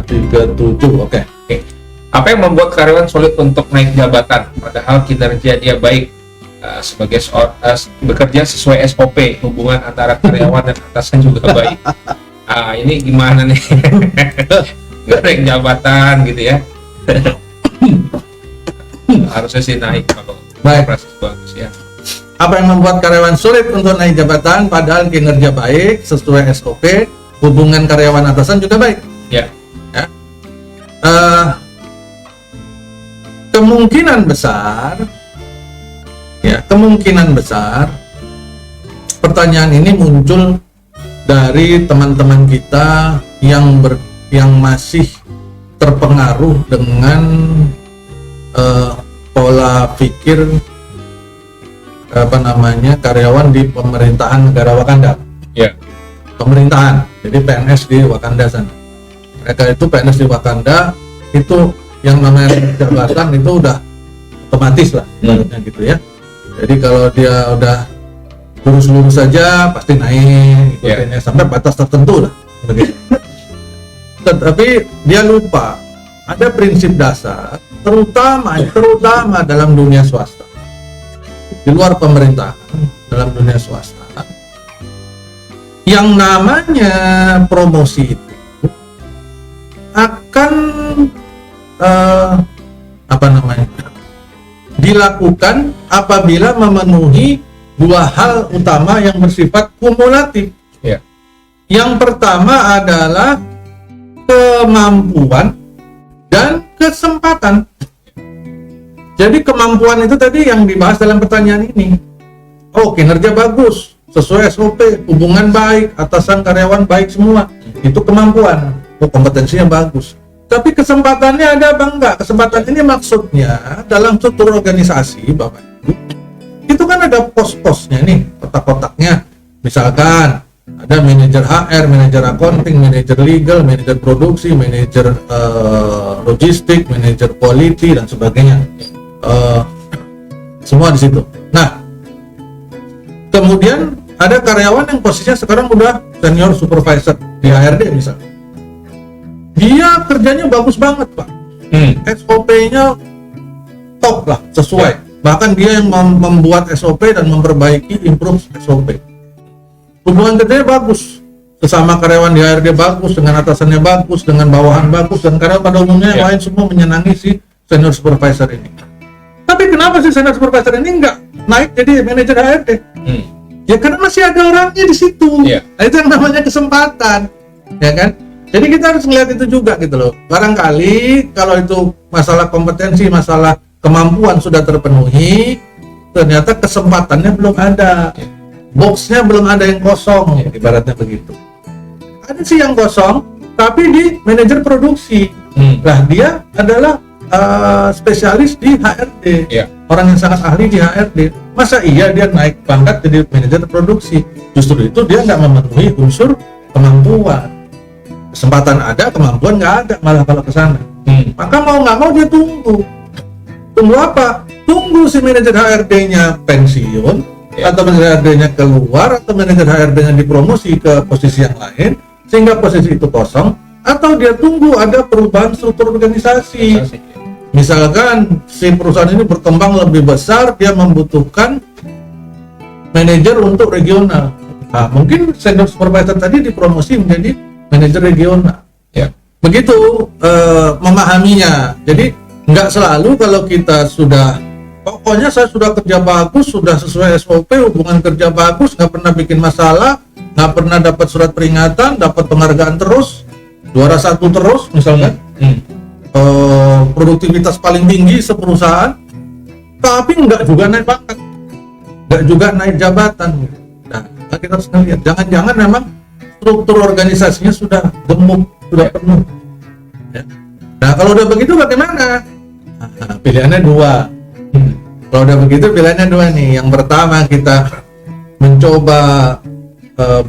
337. Oke. Apa yang membuat karyawan sulit untuk naik jabatan padahal kinerja dia baik? Sebagai bekerja sesuai SOP, hubungan antara karyawan dan atasan juga baik. Ini gimana nih? Gak naik jabatan gitu ya. Harusnya sih naik kalau proses bagus ya. Apa yang membuat karyawan sulit untuk naik jabatan padahal kinerja baik sesuai SOP, hubungan karyawan atasan juga baik? Ya. Kemungkinan besar pertanyaan ini muncul dari teman-teman kita yang masih terpengaruh dengan pola pikir karyawan di pemerintahan negara Wakanda. Ya. Pemerintahan, jadi PNS di Wakanda sana. Mereka itu PNS di Wakanda itu yang namanya jabatan itu udah otomatis lah, gitu ya. Jadi kalau dia udah lurus-lurus saja pasti naik, sampai batas tertentu lah. Begitu. Tetapi dia lupa ada prinsip dasar, terutama dalam dunia swasta, di luar pemerintahan, dalam dunia swasta, yang namanya promosi itu akan dilakukan apabila memenuhi dua hal utama yang bersifat kumulatif. Ya. Yang pertama adalah kemampuan dan kesempatan. Jadi kemampuan itu tadi yang dibahas dalam pertanyaan ini. Oh, kinerja bagus, sesuai SOP, hubungan baik, atasan karyawan baik semua. Itu kemampuan. Oh, kompetensinya bagus. Tapi kesempatannya ada apa enggak? Kesempatan ini maksudnya dalam struktur organisasi, Bapak Ibu, itu kan ada pos-posnya nih, kotak-kotaknya. Misalkan ada manajer HR, manajer accounting, manajer legal, manajer produksi, manajer logistik, manajer quality dan sebagainya. Semua di situ. Nah, kemudian ada karyawan yang posisinya sekarang udah senior supervisor di HRD misalnya. Dia kerjanya bagus banget, Pak. SOP-nya top lah, sesuai. Bahkan dia yang membuat SOP dan memperbaiki, improve SOP. Hubungan kerjanya bagus. Sesama karyawan di HRD bagus, dengan atasannya bagus, dengan bawahan bagus, dan karyawan pada umumnya yang lain semua menyenangi si senior supervisor ini. Tapi kenapa si senior supervisor ini nggak naik jadi manajer HRD? Ya karena masih ada orangnya di situ. Nah, itu yang namanya kesempatan, ya kan? Jadi kita harus melihat itu juga gitu loh. Barangkali kalau itu masalah kompetensi, masalah kemampuan sudah terpenuhi, ternyata kesempatannya belum ada. Boxnya belum ada yang kosong, ibaratnya begitu. Ada sih yang kosong, tapi di manajer produksi. Lah dia adalah spesialis di HRD. Orang yang sangat ahli di HRD. Masa iya dia naik pangkat jadi manajer produksi? Justru itu dia nggak memenuhi unsur kemampuan. Kesempatan ada, kemampuan nggak ada, malah kalau ke sana. Maka mau nggak mau dia tunggu apa? Tunggu si manajer HRD-nya pensiun, atau manajer HRD-nya keluar, atau manajer HRD-nya dipromosi ke posisi yang lain sehingga posisi itu kosong, atau dia tunggu ada perubahan struktur organisasi. Misalkan si perusahaan ini berkembang lebih besar, dia membutuhkan manajer untuk regional. Nah, mungkin senior supervisor tadi dipromosi menjadi manajer regional. Begitu memahaminya. Jadi nggak selalu kalau kita sudah, pokoknya saya sudah kerja bagus, sudah sesuai SOP, hubungan kerja bagus, nggak pernah bikin masalah, nggak pernah dapat surat peringatan, dapat penghargaan terus, juara 1 terus misalkan, produktivitas paling tinggi seperusahaan, tapi nggak juga naik pangkat, nggak juga naik jabatan. Nah, kita harus lihat, jangan-jangan memang struktur organisasinya sudah gemuk, sudah penuh. Nah, kalau udah begitu bagaimana? Nah, pilihannya dua. Kalau udah begitu pilihannya dua nih. Yang pertama kita mencoba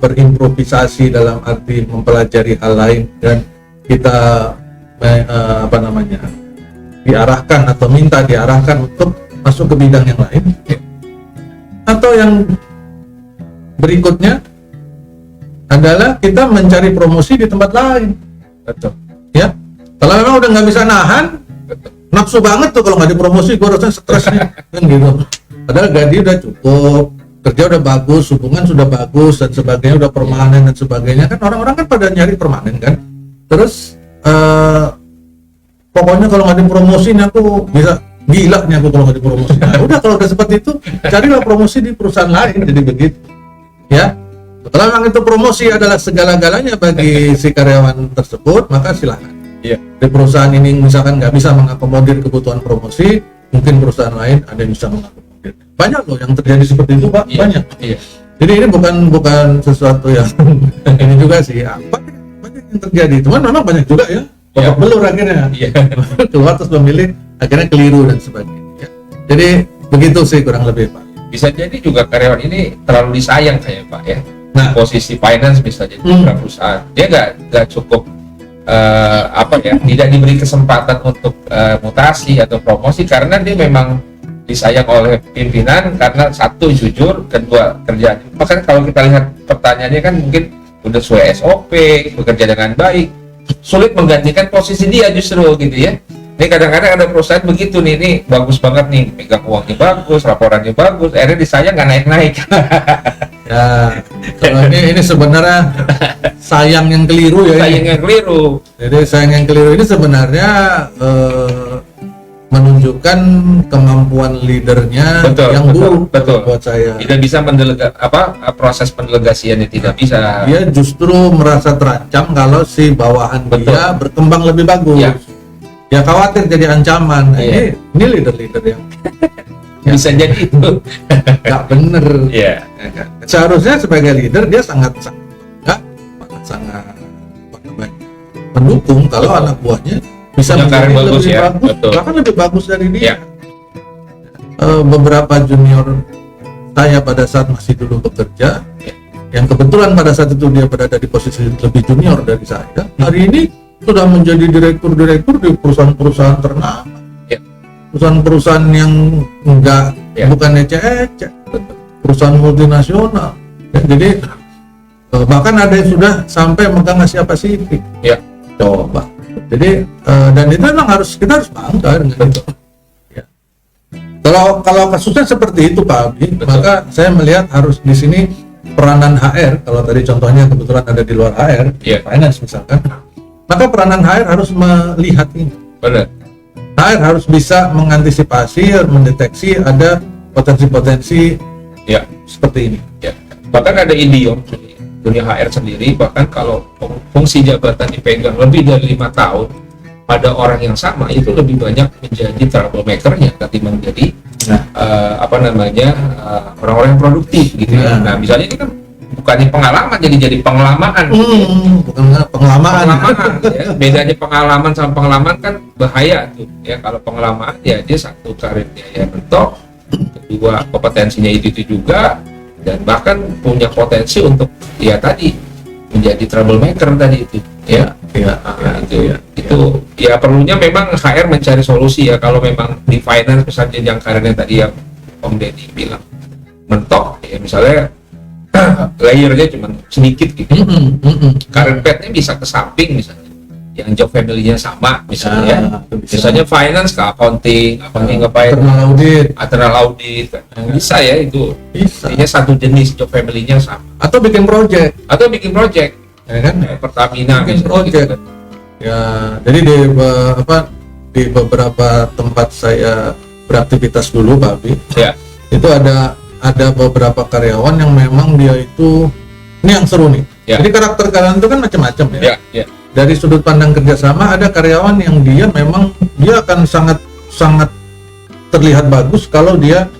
berimprovisasi dalam arti mempelajari hal lain dan kita diarahkan atau minta diarahkan untuk masuk ke bidang yang lain. Atau yang berikutnya adalah kita mencari promosi di tempat lain. Ya, kalau memang udah nggak bisa nahan, nafsu banget tuh kalau nggak dipromosi, gue rasanya stres nih, kan gitu. Padahal gaji udah cukup, kerja udah bagus, hubungan sudah bagus dan sebagainya, udah permanen dan sebagainya, kan orang-orang kan pada nyari permanen kan. Terus pokoknya kalau nggak dipromosi nih aku bisa gila nih aku kalau nggak dipromosi. Nah, udah kalau udah seperti itu, carilah promosi di perusahaan lain, jadi begitu. Ya, kalau memang itu promosi adalah segala-galanya bagi si karyawan tersebut, maka silakan. Iya. Di perusahaan ini misalkan nggak bisa mengakomodir kebutuhan promosi, mungkin perusahaan lain ada yang bisa mengakomodir. Banyak loh yang terjadi seperti itu, Pak. Iya. Banyak. Iya. Jadi ini bukan sesuatu yang ini juga sih. Banyak yang terjadi. Cuman memang banyak juga ya. Iya. Babak belur akhirnya. Iya. Keluar terus memilih, akhirnya keliru dan sebagainya. Ya. Jadi begitu sih kurang lebih, Pak. Bisa jadi juga karyawan ini terlalu disayang kayak Pak ya. Nah, Posisi finance bisa jadi beberapa perusahaan. Dia nggak cukup tidak diberi kesempatan untuk mutasi atau promosi karena dia memang disayang oleh pimpinan karena satu jujur, kedua kerjaan. Makanya kalau kita lihat pertanyaannya kan mungkin udah sesuai SOP, bekerja dengan baik, sulit menggantikan posisi dia justru gitu ya. Ini kadang-kadang ada perusahaan begitu nih, ini bagus banget nih, pegang uangnya bagus, laporannya bagus, akhirnya disayang nggak naik-naik. ya, kalau ini sebenarnya sayang yang keliru ya. Sayang yang keliru. Jadi sayang yang keliru ini sebenarnya menunjukkan kemampuan leadernya Betul, yang buruk betul. buat saya. Tidak bisa proses pendelegasiannya tidak bisa. Dia justru merasa terancam kalau si bawahan Betul. dia berkembang lebih bagus. Ya. Ya khawatir jadi ancaman. Nah, Iya. ini leader-leader yang Bisa jadi itu. nggak bener. Iya. Ya kan? Seharusnya sebagai leader dia sangat mendukung kalau Betul. anak buahnya bisa Punya karir menjadi bagus lebih ya. bagus, Betul. bahkan lebih bagus dari dia. Iya. Beberapa junior saya pada saat masih dulu bekerja, yang kebetulan pada saat itu dia berada di posisi lebih junior dari saya, hari ini sudah menjadi direktur di perusahaan-perusahaan ternama. Ya. Perusahaan-perusahaan yang enggak Ya. bukan ecek-ecek, perusahaan multinasional. Ya, jadi bahkan ada yang sudah sampai megang Asia Pasifik. Ya. Coba. Jadi dan itu memang kita harus bangga dengan itu. Ya. Kalau kasusnya seperti itu Pak Abi, Betul. maka saya melihat harus di sini peranan HR. Kalau tadi contohnya kebetulan ada di luar HR, Iya. finance misalkan, maka peranan HR harus melihat ini. Benar. HR harus bisa mengantisipasi, mendeteksi ada potensi-potensi Ya. seperti ini. Ya. Bahkan ada idiom dunia HR sendiri, bahkan kalau fungsi jabatan dipegang lebih dari 5 tahun pada orang yang sama, itu lebih banyak menjadi troublemaker-nya ketimbang menjadi orang-orang yang produktif gitu ya. Nah. Nah, misalnya ini kan bukannya pengalaman jadi penglamaan gitu ya. Bukan pengalaman. Ya. Bedanya pengalaman sama pengalaman kan bahaya tuh ya. Kalau pengalaman ya dia satu karirnya ya mentok, kedua kompetensinya itu juga, dan bahkan punya potensi untuk ya tadi menjadi troublemaker tadi itu ya. Itu ya perlunya memang HR mencari solusi ya. Kalau memang di finance misalnya yang karirnya tadi yang Om Deddy bilang mentok ya, misalnya layernya cuma sedikit gitu, karir path-nya bisa ke samping misalnya, yang job family-nya sama misalnya, misalnya finance ke accounting ngapain, internal audit bisa ya, itu intinya satu jenis job family-nya sama, atau bikin project ya kan, Pertamina bikin misalnya project gitu kan. Ya, jadi di beberapa tempat saya beraktivitas dulu Pak Abi, Ya. itu ada beberapa karyawan yang memang dia itu, ini yang seru nih. Ya. Jadi karakter karyawan itu kan macam-macam ya. Ya. Dari sudut pandang kerjasama, ada karyawan yang dia memang dia akan sangat terlihat bagus kalau dia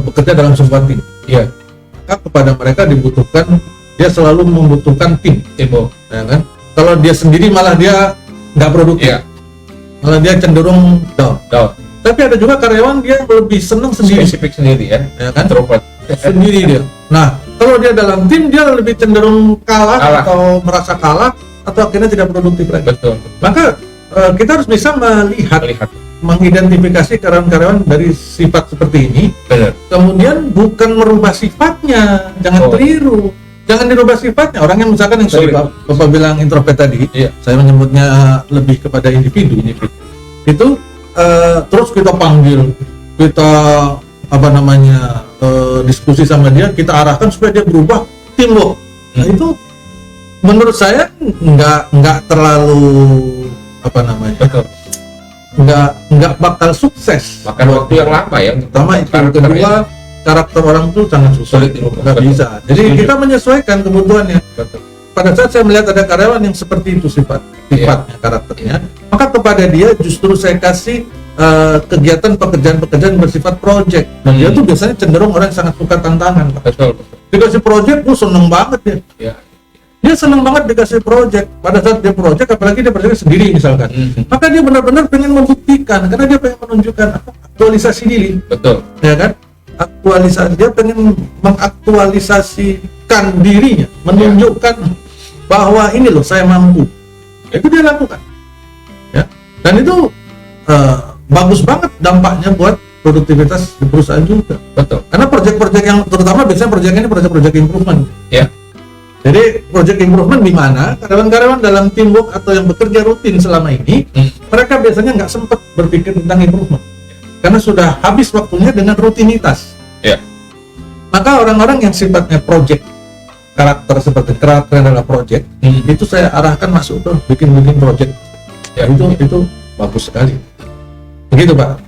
bekerja dalam sebuah tim. Ya. Maka kepada mereka dibutuhkan, dia selalu membutuhkan tim, Timo. ya kan? Kalau dia sendiri malah dia nggak produktif, Ya. malah dia cenderung down. Tapi ada juga karyawan dia lebih senang sendiri, Spesifik sendiri ya kan? introvert. Sendiri dia. Nah, kalau dia dalam tim dia lebih cenderung kalah atau merasa kalah atau akhirnya tidak produktif lagi. Betul. Maka kita harus bisa melihat, mengidentifikasi karyawan-karyawan dari sifat seperti ini. Benar. Kemudian bukan merubah sifatnya, jangan keliru. jangan dirubah sifatnya. Orang yang misalkan yang tadi Bapak bilang introvert tadi, saya menyebutnya lebih kepada individu. Itu terus kita panggil, kita diskusi sama dia, kita arahkan supaya dia berubah teamwork. Nah itu menurut saya nggak terlalu nggak bakal sukses. Makan waktu yang lama ya. Pertama itu, kedua karakter orang itu sangat sulit dirubah, nggak bisa. Jadi kita menyesuaikan kebutuhannya. Betul. Pada saat saya melihat ada karyawan yang seperti itu sifatnya, karakternya, maka kepada dia justru saya kasih pekerjaan-pekerjaan bersifat project. Dan dia tuh biasanya cenderung orang yang sangat suka tantangan. Betul. Dikasih project, seneng banget dia. Ya. Dia seneng banget dikasih project. Pada saat dia project, apalagi dia project sendiri misalkan, maka dia benar-benar pengen membuktikan, karena dia pengen menunjukkan aktualisasi diri. Betul. Ya kan? Dia pengen mengaktualisasikan dirinya, menunjukkan bahwa ini loh saya mampu. Itu dia lakukan. Ya. Dan itu bagus banget dampaknya buat produktivitas di perusahaan juga. Betul. Karena proyek-proyek yang terutama biasanya proyek ini proyek improvement. Ya. Jadi proyek improvement di mana karyawan-karyawan dalam teamwork atau yang bekerja rutin selama ini, mereka biasanya nggak sempat berpikir tentang improvement. Karena sudah habis waktunya dengan rutinitas. Ya. Maka orang-orang yang sifatnya project, karakter adalah project, itu saya arahkan masuk ke bikin project. Ya, itu bagus sekali. Begitu Pak.